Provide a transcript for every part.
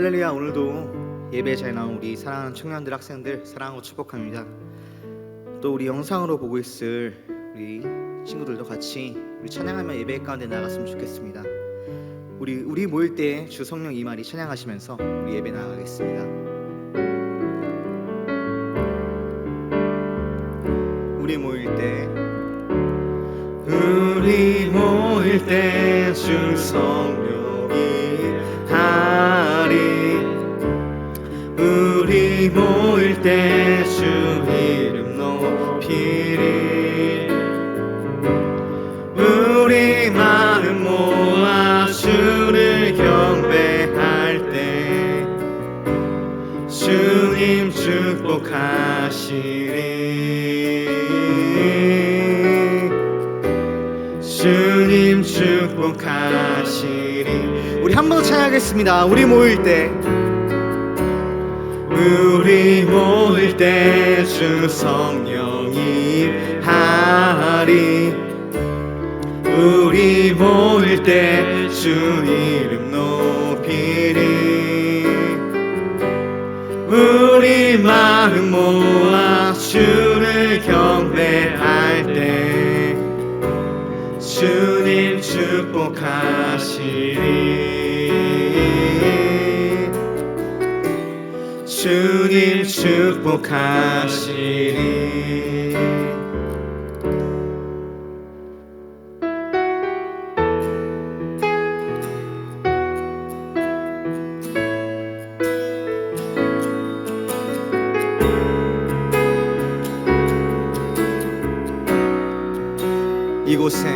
할렐루야. 오늘도 예배에 잘 나온 우리 사랑하는 청년들, 학생들 사랑하고 축복합니다. 또 우리 영상으로 보고 있을 우리 친구들도 같이 우리 찬양하며 예배 가운데 나갔으면 좋겠습니다. 우리 모일 때 주 성령 임하리 찬양하시면서 우리 예배 나가겠습니다. 우리 모일 때 주 성령이 하리. 우리 모일 때 주 이름 높이리. 우리 마음 모아 주를 경배할 때 주님 축복하시리. 주님 축복하시리. 우리 한 번 더 찬양하겠습니다. 우리 모일 때 주 성령이 하리. 우리 모일 때 주 이름 높이리. 우리 마음 모아 주를 경배할 때 주님 축복하시리. 주님 축복하시리. 이곳에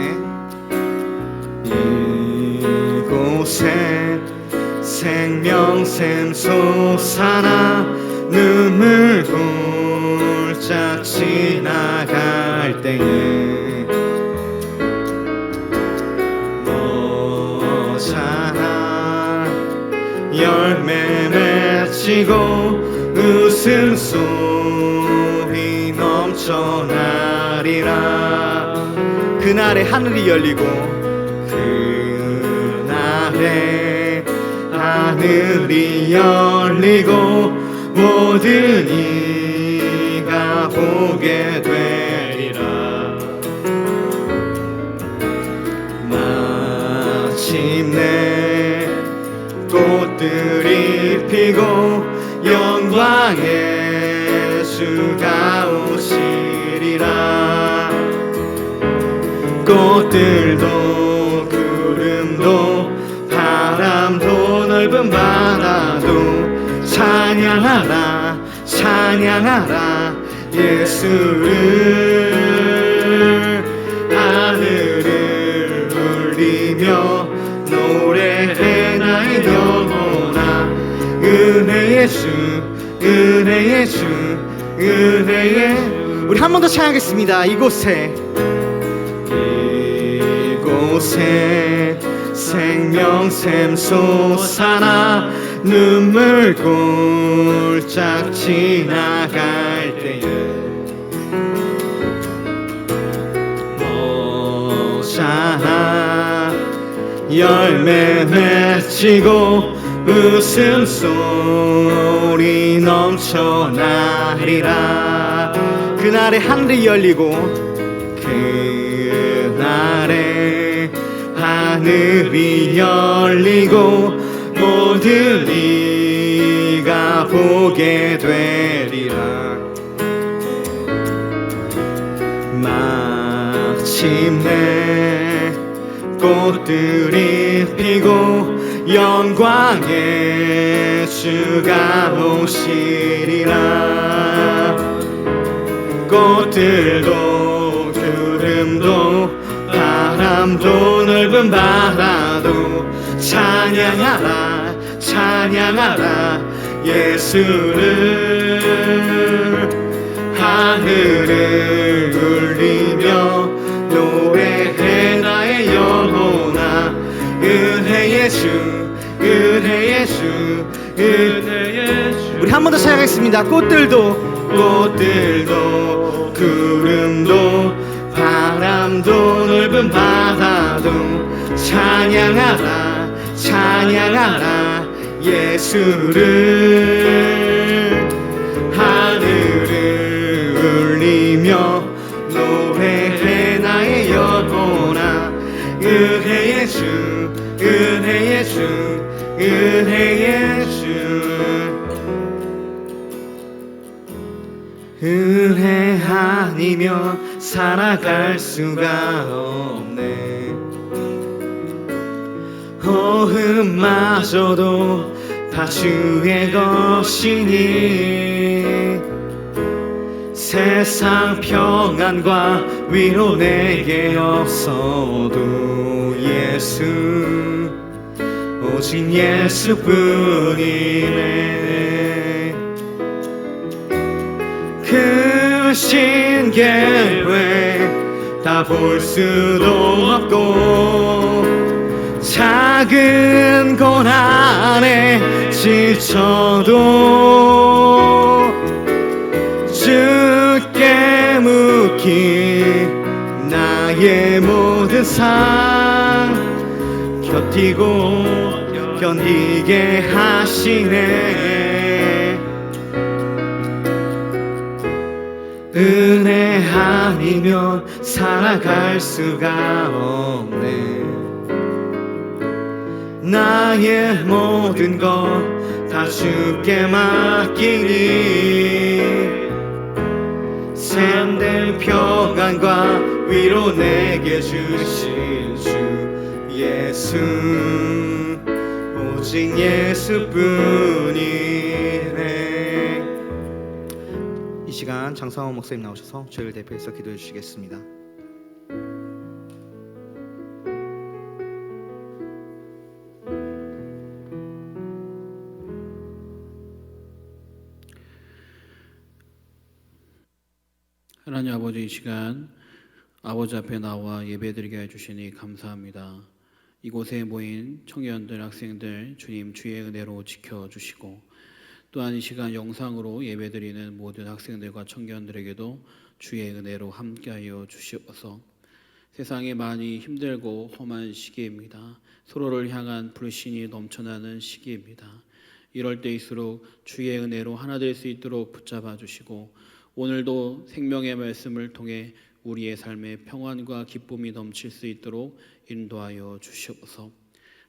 생명샘 솟아나 눈물 골짝 지나갈 때에 모자라 열매 맺히고 웃음소리 넘쳐나리라. 그날에 하늘이 열리고 그날에 하늘이 열리고 모든 이가 보게 되리라. 마침내 꽃들이 피고 영광의 주가 오시리라. 꽃들도 구름도 바람도 넓은 바다도 찬양하라 찬양하라 예수를. 하늘을 울리며 노래해 나의 영혼아. 은혜의 주 은혜의 주 은혜의. 우리 한 번 더 찬양하겠습니다. 이곳에 생명샘 솟아나 눈물 골짝 지나갈 때에 모자라 열매 맺히고 웃음소리 넘쳐나리라. 그날에 하늘이 열리고 그날에 하늘이 열리고 모든 이가 보게 되리라. 마침내 꽃들이 피고 영광의 주가 오시리라. 꽃들도 구름도 바람도 넓은 바다도 찬양하라 찬양하라 예수를. 하늘을 울리며 노래해 나의 영혼아. 은혜의 주 은혜의 주 은혜의 주. 우리 한 번 더 찬양하겠습니다. 꽃들도 구름도 바람도 넓은 바다도 찬양하라 찬양하라 예수를 하늘을 울리며 노래해 나의 영혼아. 은혜의 주 은혜의 주 은혜의 주 은혜 아니면 살아갈 수가 없네. 호흡마저도 다 주의 것이니 세상 평안과 위로 내게 없어도 예수 오직 예수뿐이네. 크신 계획 다 볼 수도 없고 작은 고난에 지쳐도 주께 묻기 나의 모든 삶 견디고 견디게 하시네. 은혜 아니면 살아갈 수가 없네. 나의 모든 것 다 주께 맡기니 참된 평안과 위로 내게 주신 주 예수 오직 예수뿐이네. 이 시간 장성호 목사님 나오셔서 저희를 대표해서 기도해 주시겠습니다. 하나님 아버지, 이 시간 아버지 앞에 나와 예배드리게 해주시니 감사합니다. 이곳에 모인 청년들, 학생들 주님 주의 은혜로 지켜주시고 또한 이 시간 영상으로 예배드리는 모든 학생들과 청년들에게도 주의 은혜로 함께하여 주시옵소서. 세상이 많이 힘들고 험한 시기입니다. 서로를 향한 불신이 넘쳐나는 시기입니다. 이럴 때일수록 주의 은혜로 하나 될 수 있도록 붙잡아 주시고 오늘도 생명의 말씀을 통해 우리의 삶에 평안과 기쁨이 넘칠 수 있도록 인도하여 주시옵소서.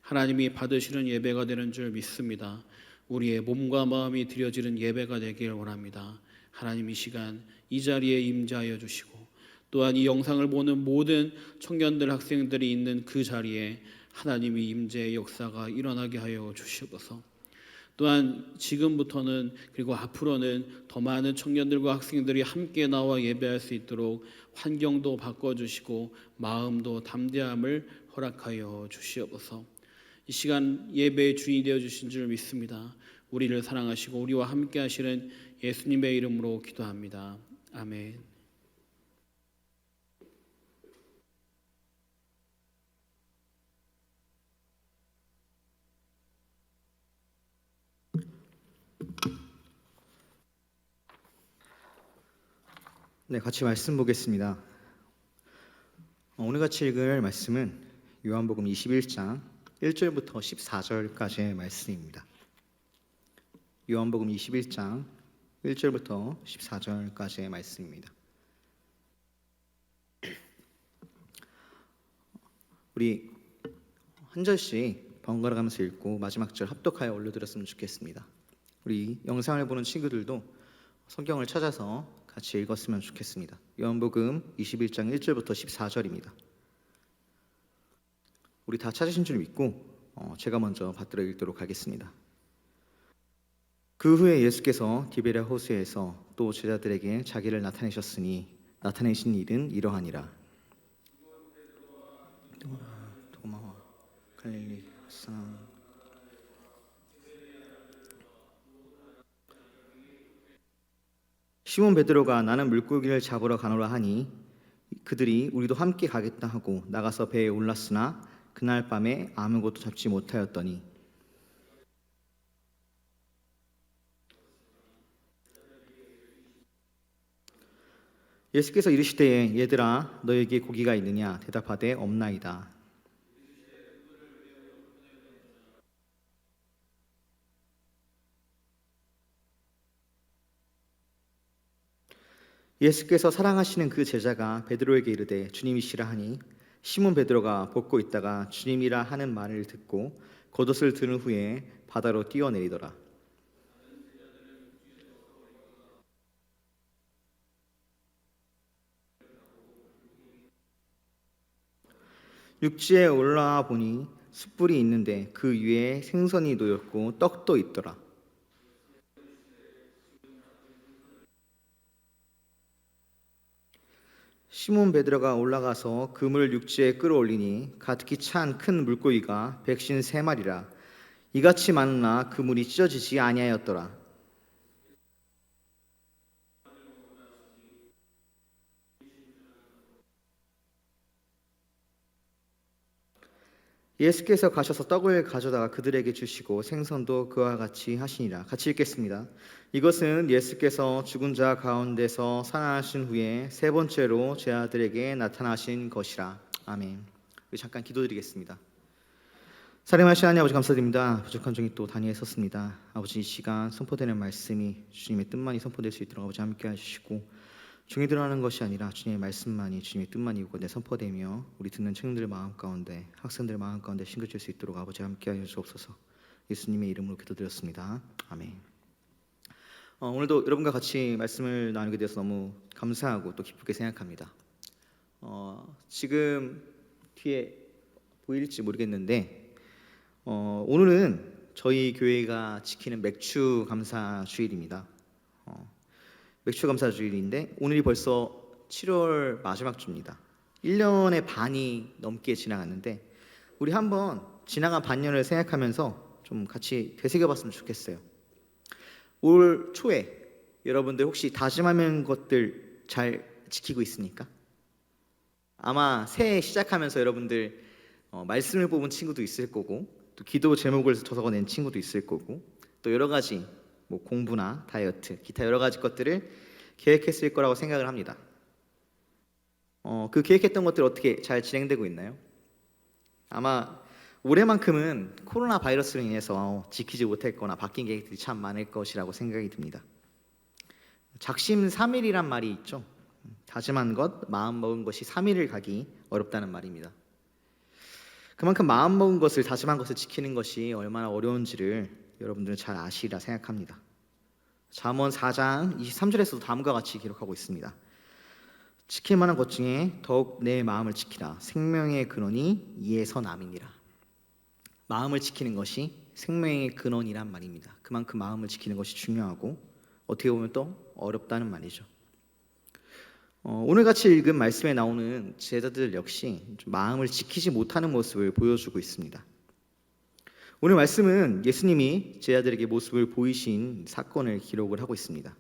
하나님이 받으시는 예배가 되는 줄 믿습니다. 우리의 몸과 마음이 드려지는 예배가 되길 원합니다. 하나님 이 시간 이 자리에 임재하여 주시고 또한 이 영상을 보는 모든 청년들, 학생들이 있는 그 자리에 하나님이 임재의 역사가 일어나게 하여 주시옵소서. 또한 지금부터는 그리고 앞으로는 더 많은 청년들과 학생들이 함께 나와 예배할 수 있도록 환경도 바꿔주시고 마음도 담대함을 허락하여 주시옵소서. 이 시간 예배의 주인이 되어주신 줄 믿습니다. 우리를 사랑하시고 우리와 함께 하시는 예수님의 이름으로 기도합니다. 아멘. 네, 같이 말씀 보겠습니다. 오늘 같이 읽을 말씀은 요한복음 21장 1절부터 14절까지의 말씀입니다. 요한복음 21장 1절부터 14절까지의 말씀입니다. 우리 한 절씩 번갈아 가면서 읽고 마지막 절 합독하여 올려드렸으면 좋겠습니다. 우리 영상을 보는 친구들도 성경을 찾아서 같이 읽었으면 좋겠습니다. 요한복음 21장 1절부터 14절입니다. 우리 다 찾으신 줄 믿고 제가 먼저 받들어 읽도록 하겠습니다. 그 후에 예수께서 디베랴 호수에서 또 제자들에게 자기를 나타내셨으니 나타내신 일은 이러하니라. 도마와 갈릴리 사람 시몬 베드로가 나는 물고기를 잡으러 가노라 하니 그들이 우리도 함께 가겠다 하고 나가서 배에 올랐으나 그날 밤에 아무것도 잡지 못하였더니 예수께서 이르시되 얘들아 너에게 고기가 있느냐 대답하되 없나이다. 예수께서 사랑하시는 그 제자가 베드로에게 이르되 주님이시라 하니 시몬 베드로가 벗고 있다가 주님이라 하는 말을 듣고 겉옷을 드는 후에 바다로 뛰어내리더라. 육지에 올라와 보니 숯불이 있는데 그 위에 생선이 놓였고 떡도 있더라. 시몬 베드로가 올라가서 그물을 육지에 끌어올리니 가득히 찬 큰 물고기가 153마리라. 이같이 많으나 그물이 찢어지지 아니하였더라. 예수께서 가셔서 떡을 가져다가 그들에게 주시고 생선도 그와 같이 하시니라. 같이 읽겠습니다. 이것은 예수께서 죽은 자 가운데서 살아나신 후에 세 번째로 제 아들에게 나타나신 것이라. 아멘. 우리 잠깐 기도드리겠습니다. 사랑하신 하나님 아버지 감사드립니다. 부족한 종이 또 단위에 섰습니다. 아버지 이 시간 선포되는 말씀이 주님의 뜻만이 선포될 수 있도록 아버지 함께 해주시고 종이 드러나는 것이 아니라 주님의 말씀만이 주님의 뜻만이 이곳에 선포되며 우리 듣는 청년들 마음 가운데 학생들 마음 가운데 심겨질 수 있도록 아버지 함께 하여 주옵소서. 예수님의 이름으로 기도드렸습니다. 아멘. 오늘도 여러분과 같이 말씀을 나누게 되어서 너무 감사하고 또 기쁘게 생각합니다. 지금 뒤에 보일지 모르겠는데 오늘은 저희 교회가 지키는 맥주 감사 주일입니다. 맥주 감사 주일인데 오늘이 벌써 7월 마지막 주입니다. 1년의 반이 넘게 지나갔는데 우리 한번 지나간 반년을 생각하면서 좀 같이 되새겨봤으면 좋겠어요. 올 초에 여러분들 혹시 다짐하는 것들 잘 지키고 있습니까? 아마 새해 시작하면서 여러분들 말씀을 뽑은 친구도 있을 거고 또 기도 제목을 적어낸 친구도 있을 거고 또 여러 가지 뭐 공부나 다이어트, 기타 여러 가지 것들을 계획했을 거라고 생각을 합니다. 그 계획했던 것들 어떻게 잘 진행되고 있나요? 아마 올해만큼은 코로나 바이러스로 인해서 지키지 못했거나 바뀐 계획들이 참 많을 것이라고 생각이 듭니다. 작심 3일이란 말이 있죠. 다짐한 것, 마음 먹은 것이 3일을 가기 어렵다는 말입니다. 그만큼 마음 먹은 것을, 다짐한 것을 지키는 것이 얼마나 어려운지를 여러분들은 잘 아시리라 생각합니다. 잠언 4장 23절에서도 다음과 같이 기록하고 있습니다. 지킬 만한 것 중에 더욱 내 마음을 지키라. 생명의 근원이 이에서 남이니라. 마음을 지키는 것이 생명의 근원이란 말입니다. 그만큼 마음을 지키는 것이 중요하고 어떻게 보면 또 어렵다는 말이죠. 오늘 같이 읽은 말씀에 나오는 제자들 역시 마음을 지키지 못하는 모습을 보여주고 있습니다. 오늘 말씀은 예수님이 제자들에게 모습을 보이신 사건을 기록을 하고 있습니다.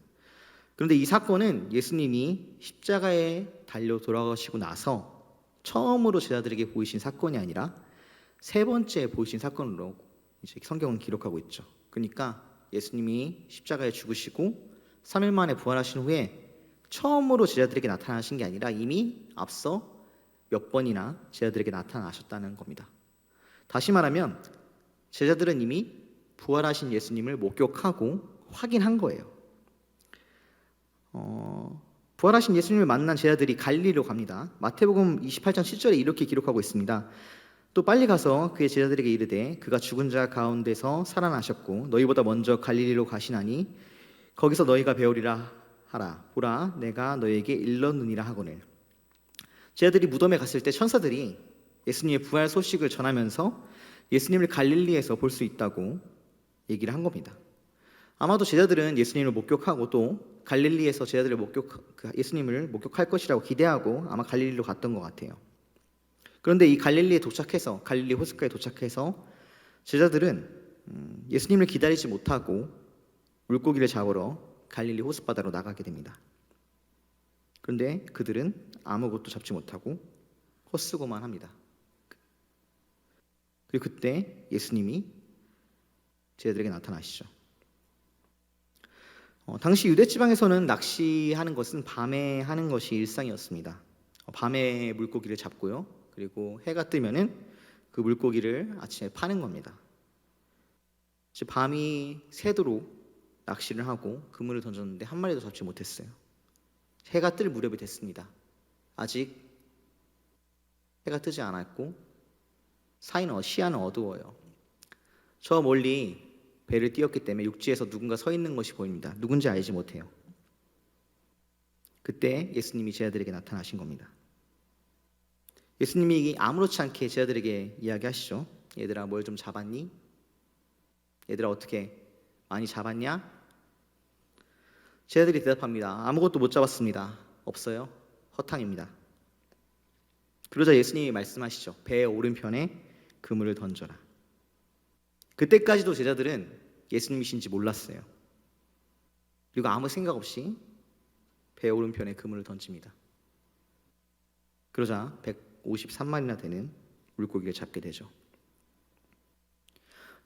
그런데 이 사건은 예수님이 십자가에 달려 돌아가시고 나서 처음으로 제자들에게 보이신 사건이 아니라 세 번째 보이신 사건으로 이제 성경은 기록하고 있죠. 그러니까 예수님이 십자가에 죽으시고 3일 만에 부활하신 후에 처음으로 제자들에게 나타나신 게 아니라 이미 앞서 몇 번이나 제자들에게 나타나셨다는 겁니다. 다시 말하면 제자들은 이미 부활하신 예수님을 목격하고 확인한 거예요. 부활하신 예수님을 만난 제자들이 갈릴리로 갑니다. 마태복음 28장 10절에 이렇게 기록하고 있습니다. 또 빨리 가서 그의 제자들에게 이르되 그가 죽은 자 가운데서 살아나셨고 너희보다 먼저 갈릴리로 가시나니 거기서 너희가 배우리라 하라. 보라 내가 너희에게 일렀느니라 하거늘. 제자들이 무덤에 갔을 때 천사들이 예수님의 부활 소식을 전하면서 예수님을 갈릴리에서 볼 수 있다고 얘기를 한 겁니다. 아마도 제자들은 예수님을 목격하고 또 갈릴리에서 예수님을 목격할 것이라고 기대하고 아마 갈릴리로 갔던 것 같아요. 그런데 이 갈릴리 호숫가에 도착해서 제자들은 예수님을 기다리지 못하고 물고기를 잡으러 갈릴리 호숫바다로 나가게 됩니다. 그런데 그들은 아무것도 잡지 못하고 헛수고만 합니다. 그리고 그때 예수님이 제자들에게 나타나시죠. 당시 유대 지방에서는 낚시하는 것은 밤에 하는 것이 일상이었습니다. 밤에 물고기를 잡고요. 그리고 해가 뜨면은 그 물고기를 아침에 파는 겁니다. 밤이 새도록 낚시를 하고 그물을 던졌는데 한 마리도 잡지 못했어요. 해가 뜰 무렵이 됐습니다. 아직 해가 뜨지 않았고 시야는 어두워요. 저 멀리 배를 띄웠기 때문에 육지에서 누군가 서 있는 것이 보입니다. 누군지 알지 못해요. 그때 예수님이 제자들에게 나타나신 겁니다. 예수님이 아무렇지 않게 제자들에게 이야기하시죠. 얘들아, 뭘 좀 잡았니? 얘들아, 어떻게 많이 잡았냐? 제자들이 대답합니다. 아무것도 못 잡았습니다. 없어요. 허탕입니다. 그러자 예수님이 말씀하시죠. 배의 오른편에 그물을 던져라. 그때까지도 제자들은 예수님이신지 몰랐어요. 그리고 아무 생각 없이 배의 오른편에 그물을 던집니다. 그러자 153마리나 되는 물고기를 잡게 되죠.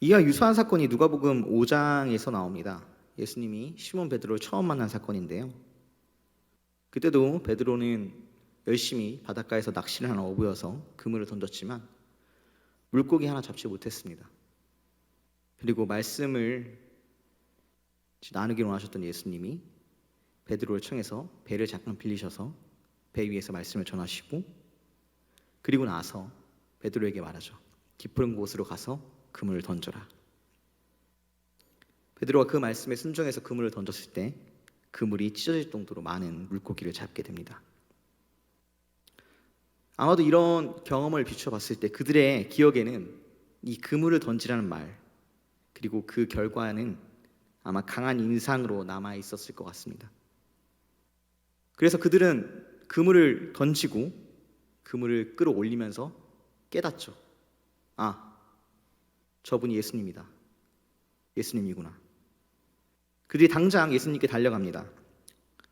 이와 유사한 사건이 누가복음 5장에서 나옵니다. 예수님이 시몬 베드로를 처음 만난 사건인데요. 그때도 베드로는 열심히 바닷가에서 낚시를 하는 어부여서 그물을 던졌지만 물고기 하나 잡지 못했습니다. 그리고 말씀을 나누기로 원하셨던 예수님이 베드로를 청해서 배를 잠깐 빌리셔서 배 위에서 말씀을 전하시고, 그리고 나서 베드로에게 말하죠. 깊은 곳으로 가서 그물을 던져라. 베드로가 그 말씀에 순종해서 그물을 던졌을 때 그물이 찢어질 정도로 많은 물고기를 잡게 됩니다. 아마도 이런 경험을 비춰봤을 때 그들의 기억에는 이 그물을 던지라는 말, 그리고 그 결과는 아마 강한 인상으로 남아 있었을 것 같습니다. 그래서 그들은 그물을 던지고 그물을 끌어올리면서 깨닫죠. 아, 저분이 예수님이다. 예수님이구나. 그들이 당장 예수님께 달려갑니다.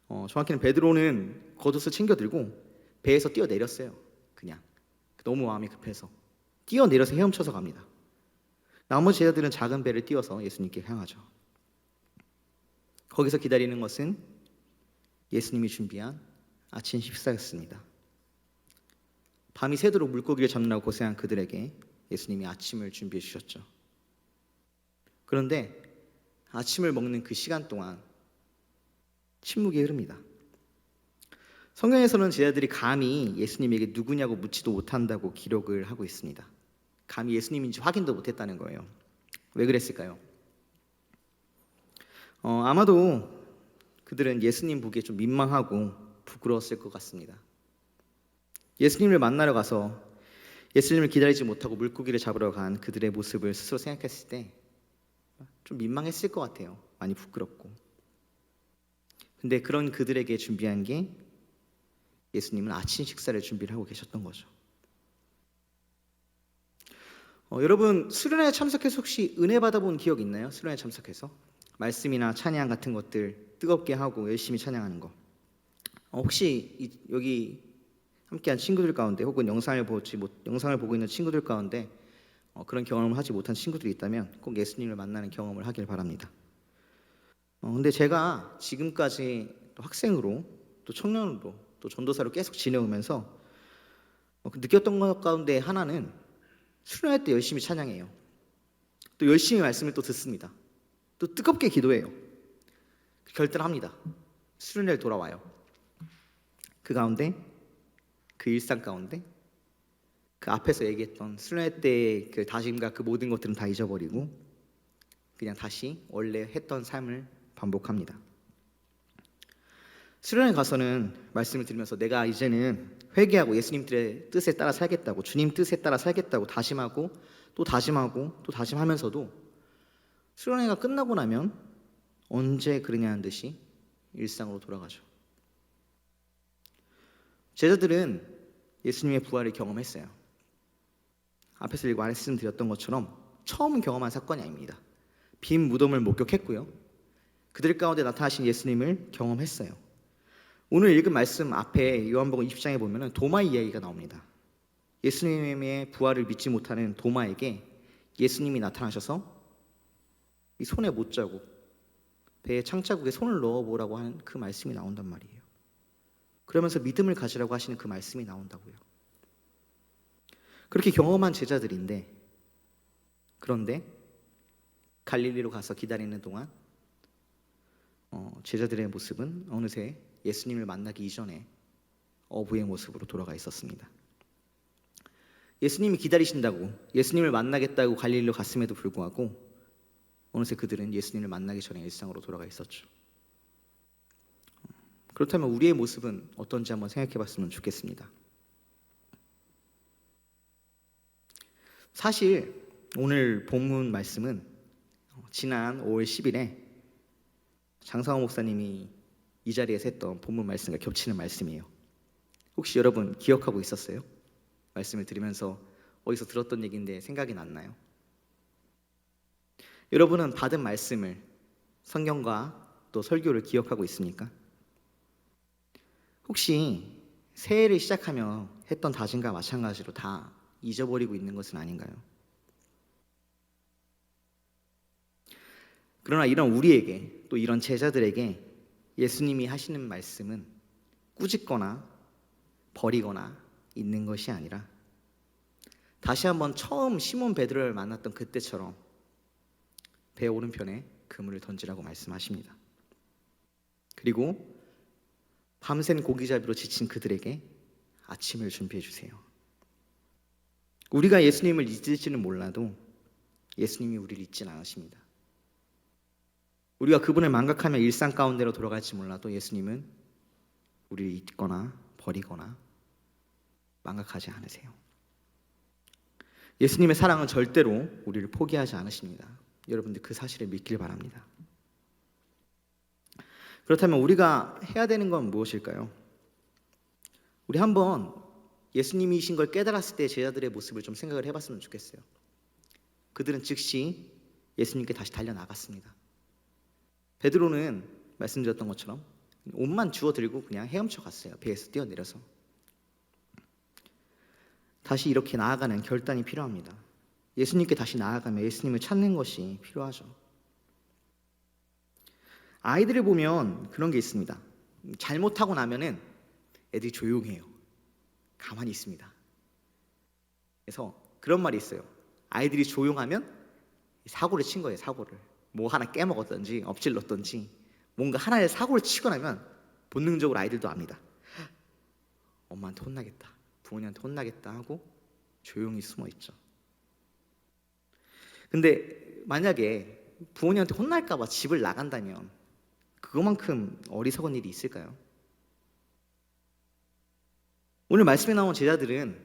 정확히는 베드로는 겉옷을 챙겨들고 배에서 뛰어내렸어요. 그냥 너무 마음이 급해서 뛰어내려서 헤엄쳐서 갑니다. 나머지 제자들은 작은 배를 띄워서 예수님께 향하죠. 거기서 기다리는 것은 예수님이 준비한 아침 식사였습니다. 밤이 새도록 물고기를 잡느라고 고생한 그들에게 예수님이 아침을 준비해 주셨죠. 그런데 아침을 먹는 그 시간 동안 침묵이 흐릅니다. 성경에서는 제자들이 감히 예수님에게 누구냐고 묻지도 못한다고 기록을 하고 있습니다. 감히 예수님인지 확인도 못했다는 거예요. 왜 그랬을까요? 아마도 그들은 예수님 보기에 좀 민망하고 부끄러웠을 것 같습니다. 예수님을 만나러 가서 예수님을 기다리지 못하고 물고기를 잡으러 간 그들의 모습을 스스로 생각했을 때 좀 민망했을 것 같아요. 많이 부끄럽고. 근데 그런 그들에게 준비한 게 예수님은 아침 식사를 준비를 하고 계셨던 거죠. 여러분, 수련회에 참석해서 혹시 은혜 받아본 기억 있나요? 수련회에 참석해서 말씀이나 찬양 같은 것들 뜨겁게 하고 열심히 찬양하는 거. 혹시 여기 함께한 친구들 가운데 혹은 영상을 보고 있는 친구들 가운데 그런 경험을 하지 못한 친구들이 있다면 꼭 예수님을 만나는 경험을 하길 바랍니다. 근데 제가 지금까지 또 학생으로 또 청년으로 또 전도사로 계속 지내오면서 느꼈던 것 가운데 하나는 수련회 때 열심히 찬양해요. 또 열심히 말씀을 또 듣습니다. 또 뜨겁게 기도해요. 결단합니다. 수련회를 돌아와요. 그 가운데, 그 일상 가운데 그 앞에서 얘기했던 수련회 때의 그 다짐과 그 모든 것들은 다 잊어버리고 그냥 다시 원래 했던 삶을 반복합니다. 수련회 가서는 말씀을 들으면서 내가 이제는 회개하고 예수님의 뜻에 따라 살겠다고, 주님 뜻에 따라 살겠다고 다짐하고 또 다짐하고 또 다짐하면서도 수련회가 끝나고 나면 언제 그러냐는 듯이 일상으로 돌아가죠. 제자들은 예수님의 부활을 경험했어요. 앞에서 말씀드렸던 것처럼 처음 경험한 사건이 아닙니다. 빈 무덤을 목격했고요. 그들 가운데 나타나신 예수님을 경험했어요. 오늘 읽은 말씀 앞에 요한복음 20장에 보면 도마 이야기가 나옵니다. 예수님의 부활을 믿지 못하는 도마에게 예수님이 나타나셔서 이 손에 못 자국, 배의 창자국에 손을 넣어보라고 하는 그 말씀이 나온단 말이에요. 그러면서 믿음을 가지라고 하시는 그 말씀이 나온다고요. 그렇게 경험한 제자들인데, 그런데 갈릴리로 가서 기다리는 동안 제자들의 모습은 어느새 예수님을 만나기 이전에 어부의 모습으로 돌아가 있었습니다. 예수님이 기다리신다고, 예수님을 만나겠다고 갈릴리로 갔음에도 불구하고 어느새 그들은 예수님을 만나기 전에 일상으로 돌아가 있었죠. 그렇다면 우리의 모습은 어떤지 한번 생각해 봤으면 좋겠습니다. 사실 오늘 본문 말씀은 지난 5월 10일에 장상호 목사님이 이 자리에서 했던 본문 말씀과 겹치는 말씀이에요. 혹시 여러분 기억하고 있었어요? 말씀을 들으면서 어디서 들었던 얘기인데 생각이 났나요? 여러분은 받은 말씀을, 성경과 또 설교를 기억하고 있습니까? 혹시 새해를 시작하며 했던 다짐과 마찬가지로 다 잊어버리고 있는 것은 아닌가요? 그러나 이런 우리에게, 또 이런 제자들에게 예수님이 하시는 말씀은 꾸짖거나 버리거나 있는 것이 아니라 다시 한번 처음 시몬 베드로를 만났던 그때처럼 배 오른편에 그물을 던지라고 말씀하십니다. 그리고 밤샘 고기잡이로 지친 그들에게 아침을 준비해 주세요. 우리가 예수님을 잊을지는 몰라도 예수님이 우리를 잊지는 않으십니다. 우리가 그분을 망각하며 일상 가운데로 돌아갈지 몰라도 예수님은 우리를 잊거나 버리거나 망각하지 않으세요. 예수님의 사랑은 절대로 우리를 포기하지 않으십니다. 여러분들 그 사실을 믿길 바랍니다. 그렇다면 우리가 해야 되는 건 무엇일까요? 우리 한번 예수님이신 걸 깨달았을 때 제자들의 모습을 좀 생각을 해봤으면 좋겠어요. 그들은 즉시 예수님께 다시 달려나갔습니다. 베드로는 말씀드렸던 것처럼 옷만 주워 들고 그냥 헤엄쳐 갔어요. 배에서 뛰어내려서. 다시 이렇게 나아가는 결단이 필요합니다. 예수님께 다시 나아가며 예수님을 찾는 것이 필요하죠. 아이들을 보면 그런 게 있습니다. 잘못하고 나면은 애들이 조용해요. 가만히 있습니다. 그래서 그런 말이 있어요. 아이들이 조용하면 사고를 친 거예요. 사고를. 뭐 하나 깨먹었던지 엎질렀던지 뭔가 하나의 사고를 치고 나면 본능적으로 아이들도 압니다. 엄마한테 혼나겠다, 부모님한테 혼나겠다 하고 조용히 숨어 있죠. 근데 만약에 부모님한테 혼날까 봐 집을 나간다면 그거만큼 어리석은 일이 있을까요? 오늘 말씀에 나온 제자들은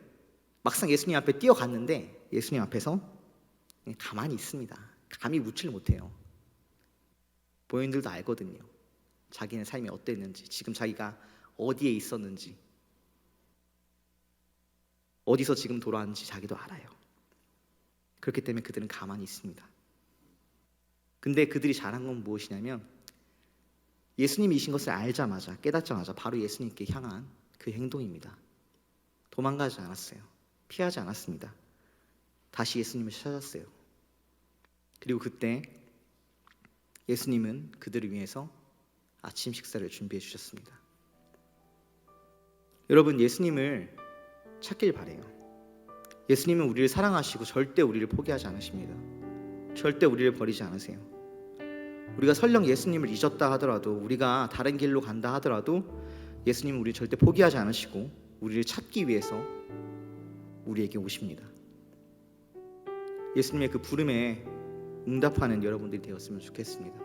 막상 예수님 앞에 뛰어갔는데 예수님 앞에서 그냥 가만히 있습니다. 감히 묻지를 못해요. 본인들도 알거든요. 자기네 삶이 어땠는지, 지금 자기가 어디에 있었는지, 어디서 지금 돌아왔는지 자기도 알아요. 그렇기 때문에 그들은 가만히 있습니다. 근데 그들이 잘한 건 무엇이냐면 예수님이신 것을 알자마자, 깨닫자마자 바로 예수님께 향한 그 행동입니다. 도망가지 않았어요. 피하지 않았습니다. 다시 예수님을 찾았어요. 그리고 그때 예수님은 그들을 위해서 아침 식사를 준비해 주셨습니다. 여러분, 예수님을 찾길 바래요. 예수님은 우리를 사랑하시고 절대 우리를 포기하지 않으십니다. 절대 우리를 버리지 않으세요. 우리가 설령 예수님을 잊었다 하더라도, 우리가 다른 길로 간다 하더라도 예수님은 우리를 절대 포기하지 않으시고 우리를 찾기 위해서 우리에게 오십니다. 예수님의 그 부름에 응답하는 여러분들이 되었으면 좋겠습니다.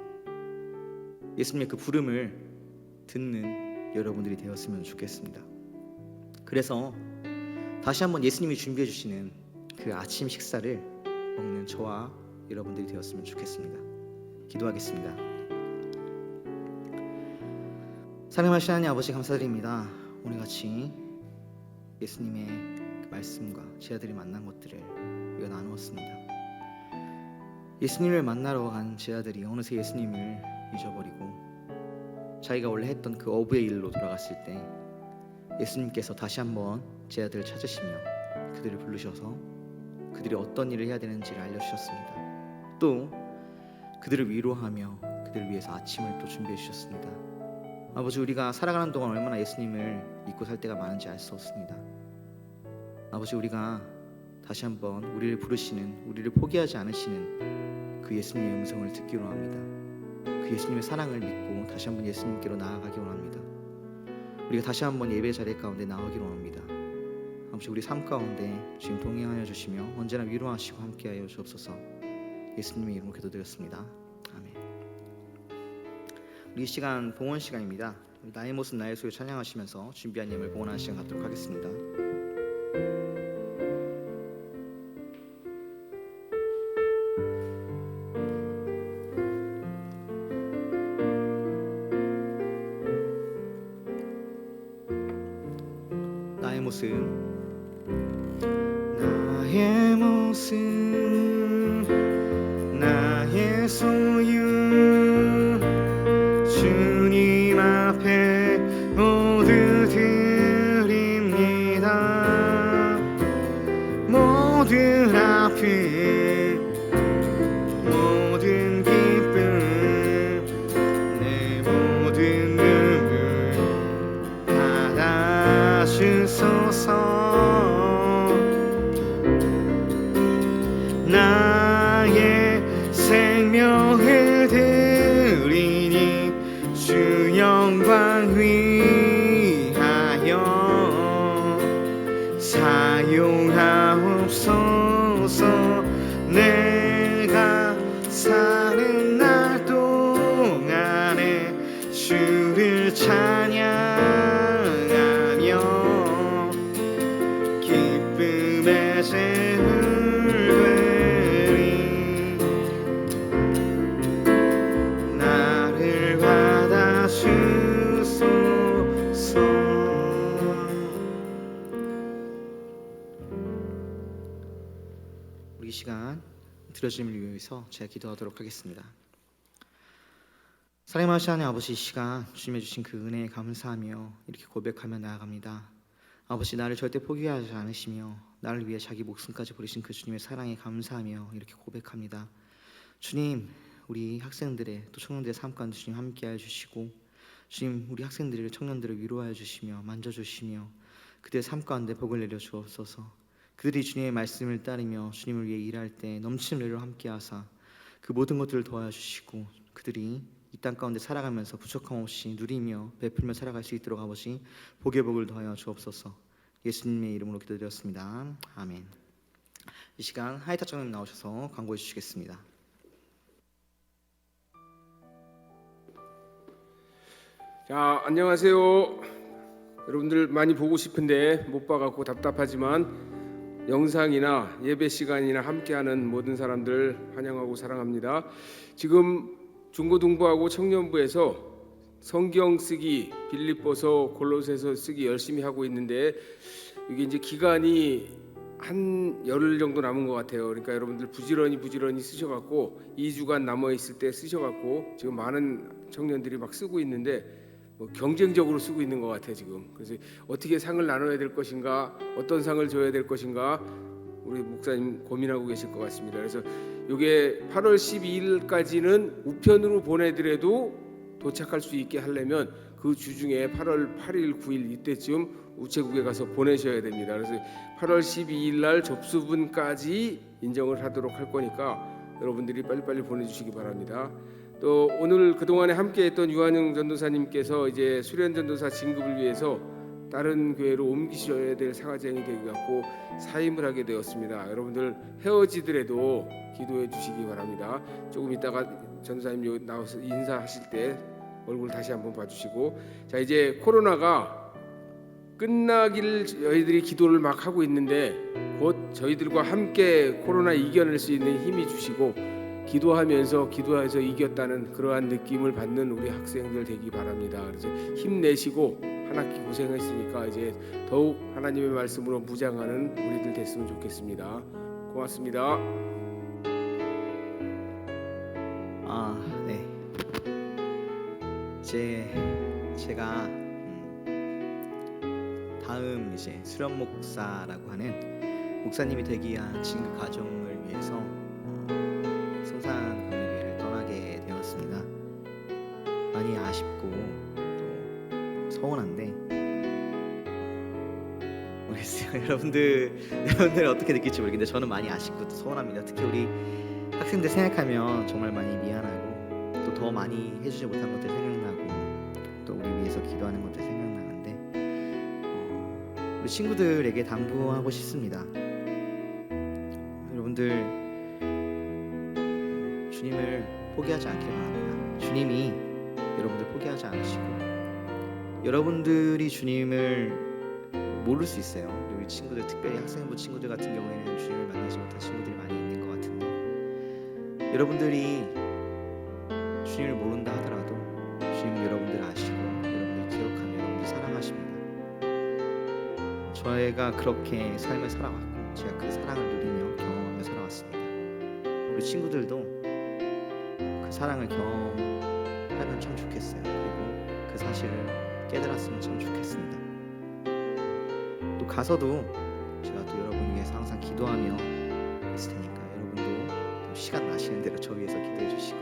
예수님의 그 부름을 듣는 여러분들이 되었으면 좋겠습니다. 그래서 다시 한번 예수님이 준비해 주시는 그 아침 식사를 먹는 저와 여러분들이 되었으면 좋겠습니다. 기도하겠습니다. 사랑하신 하나님 아버지, 감사드립니다. 오늘같이 예수님의 그 말씀과 제자들이 만난 것들을 우리가 나누었습니다. 예수님을 만나러 간 제자들이 어느새 예수님을 잊어버리고 자기가 원래 했던 그 어부의 일로 돌아갔을 때 예수님께서 다시 한번 제자들을 찾으시며 그들을 부르셔서 그들이 어떤 일을 해야 되는지를 알려주셨습니다. 또 그들을 위로하며 그들을 위해서 아침을 또 준비해 주셨습니다. 아버지, 우리가 살아가는 동안 얼마나 예수님을 잊고 살 때가 많은지 알 수 없습니다. 아버지, 우리가 다시 한번 우리를 부르시는, 우리를 포기하지 않으시는 그 예수님의 음성을 듣기로 합니다. 그 예수님의 사랑을 믿고 다시 한번 예수님께로 나아가기 원합니다. 우리가 다시 한번 예배 자리 가운데 나오기를 원합니다. 아버지, 우리 삶 가운데 지금 동행하여 주시며 언제나 위로하시고 함께하여 주옵소서. 예수님의 이름으로 기도드렸습니다. 아멘. 우리 이 시간 봉헌 시간입니다. 나의 모습 나의 소유 찬양하시면서 준비한 예물 봉헌하는 시간 갖도록 하겠습니다. 나의 모습, 나의 모습, 나의 소유, 주님 앞에 모두 드립니다. 모든 아픔, 모든 기쁨, 내 모든 눈물 받아주소서. 나의 생명을 드리니 주 영광 위하여 사용하옵소서. 내가 사는 날 동안에 주를 찬양하며 기쁨의 제물 나를 받아주소서. 우리 이 시간 들어줌을 위해서 제가 기도하도록 하겠습니다. 사랑하시는 하나님 아버지, 이 시간 주님의 주신 그 은혜에 감사하며 이렇게 고백하며 나아갑니다. 아버지, 나를 절대 포기하지 않으시며 나를 위해 자기 목숨까지 버리신 그 주님의 사랑에 감사하며 이렇게 고백합니다. 주님, 우리 학생들의 또 청년들의 삶 가운데 주님 함께하여 주시고, 주님 우리 학생들을 청년들을 위로하여 주시며 만져주시며 그들의 삶 가운데 복을 내려 주옵소서. 그들이 주님의 말씀을 따르며 주님을 위해 일할 때 넘치는 은혜로 함께하사 그 모든 것들을 도와주시고 그들이 이 땅 가운데 살아가면서 부족함 없이 누리며 베풀며 살아갈 수 있도록 아버지 복의 복을 더하여 주옵소서. 예수님의 이름으로 기도드렸습니다. 아멘. 이 시간 하이타 장님 나오셔서 광고해 주시겠습니다. 자, 안녕하세요. 여러분들 많이 보고 싶은데 못 봐갖고 답답하지만 영상이나 예배 시간이나 함께하는 모든 사람들 환영하고 사랑합니다. 지금 중고등부하고 청년부에서 성경 쓰기, 빌립보서, 골로새서 쓰기 열심히 하고 있는데 이게 이제 기간이 한 열흘 정도 남은 것 같아요. 그러니까 여러분들 부지런히 쓰셔갖고 2주간 남아 있을 때 쓰셔갖고 지금 많은 청년들이 막 쓰고 있는데 경쟁적으로 쓰고 있는 것 같아요 지금. 그래서 어떻게 상을 나눠야 될 것인가, 어떤 상을 줘야 될 것인가 우리 목사님 고민하고 계실 것 같습니다. 그래서 이게 8월 12일까지는 우편으로 보내더라도 도착할 수 있게 하려면 그 주중에 8월 8일, 9일 이때쯤 우체국에 가서 보내셔야 됩니다. 그래서 8월 12일 날 접수분까지 인정을 하도록 할 거니까 여러분들이 빨리빨리 보내주시기 바랍니다. 또 오늘 그동안에 함께했던 유한영 전도사님께서 이제 수련 전도사 진급을 위해서 다른 교회로 옮기셔야 될 상하장이 되게 갖고 사임을 하게 되었습니다. 여러분들 헤어지더라도 기도해 주시기 바랍니다. 조금 있다가 전도사님 여기 나와서 인사하실 때 얼굴 다시 한번 봐주시고, 자 이제 코로나가 끝나기를 저희들이 기도를 막 하고 있는데 곧 저희들과 함께 코로나 이겨낼 수 있는 힘이 주시고 기도해서 이겼다는 그러한 느낌을 받는 우리 학생들 되기 바랍니다. 그래서 힘내시고 한 학기 고생했으니까 이제 더욱 하나님의 말씀으로 무장하는 우리들 됐으면 좋겠습니다. 고맙습니다. 네. 제가 다음 이제 수련 목사라고 하는 목사님이 되기 위한 진급 과정을 위해서 성산관리교회를 떠나게 되었습니다. 많이 아쉽고 또 서운한데 모르겠어요. 여러분들 어떻게 느낄지 모르겠는데 저는 많이 아쉽고 또 서운합니다. 특히 우리 학생들 생각하면 정말 많이 미안하고 또 더 많이 해주지 못한 것들 생각나고 또 우리 위해서 기도하는 것들 생각나는데 친구들에게 당부하고 싶습니다. 여러분들 주님을 포기하지 않길 바랍니다. 주님이 여러분들 포기하지 않으시고, 여러분들이 주님을 모를 수 있어요. 우리 친구들, 특별히 학생부 친구들 같은 경우에는 주님을 만나지 못한 친구들이 많이 있는 것 같은데, 여러분들이 주님을 모른다 하더라도 주님은 여러분들 아시고 여러분들 기억하며 여러분들 사랑하십니다. 저희가 그렇게 삶을 살아왔고 제가 그 사랑을 누리며 경험하며 살아왔습니다. 우리 친구들도 그 사랑을 경험하면 참 좋겠어요. 그리고 그 사실을 깨달았으면 참 좋겠습니다. 또 가서도 제가 또 여러분 위해서 항상 기도하며 있을 테니까 여러분도 또 시간 나시는 대로 저 위해서 기도해 주시고,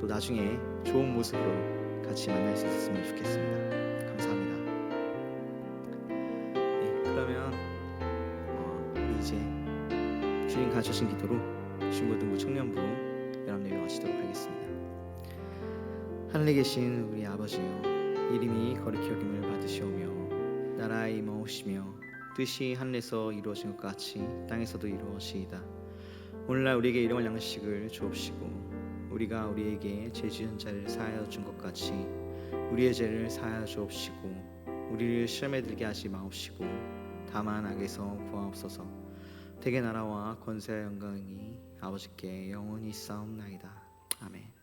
또 나중에 좋은 모습으로 같이 만날 수 있었으면 좋겠습니다. 감사합니다. 네, 그러면 우리 이제 주님 가르쳐주신 기도로 중고등부 청년부 여러분들이 마치도록 하겠습니다. 하늘에 계신 우리 아버지여, 이름이 거룩히 여김을 받으시오며 나라의 임하오시며 뜻이 하늘에서 이루어진 것 같이 땅에서도 이루어지이다. 오늘날 우리에게 일용할 양식을 주옵시고, 우리가 우리에게 죄 지은 자를 사하여 준 것 같이 우리의 죄를 사하여 주옵시고, 우리를 시험에 들게 하지 마옵시고 다만 악에서 구하옵소서. 대개 나라와 권세와 영광이 아버지께 영원히 있사옵나이다. 아멘.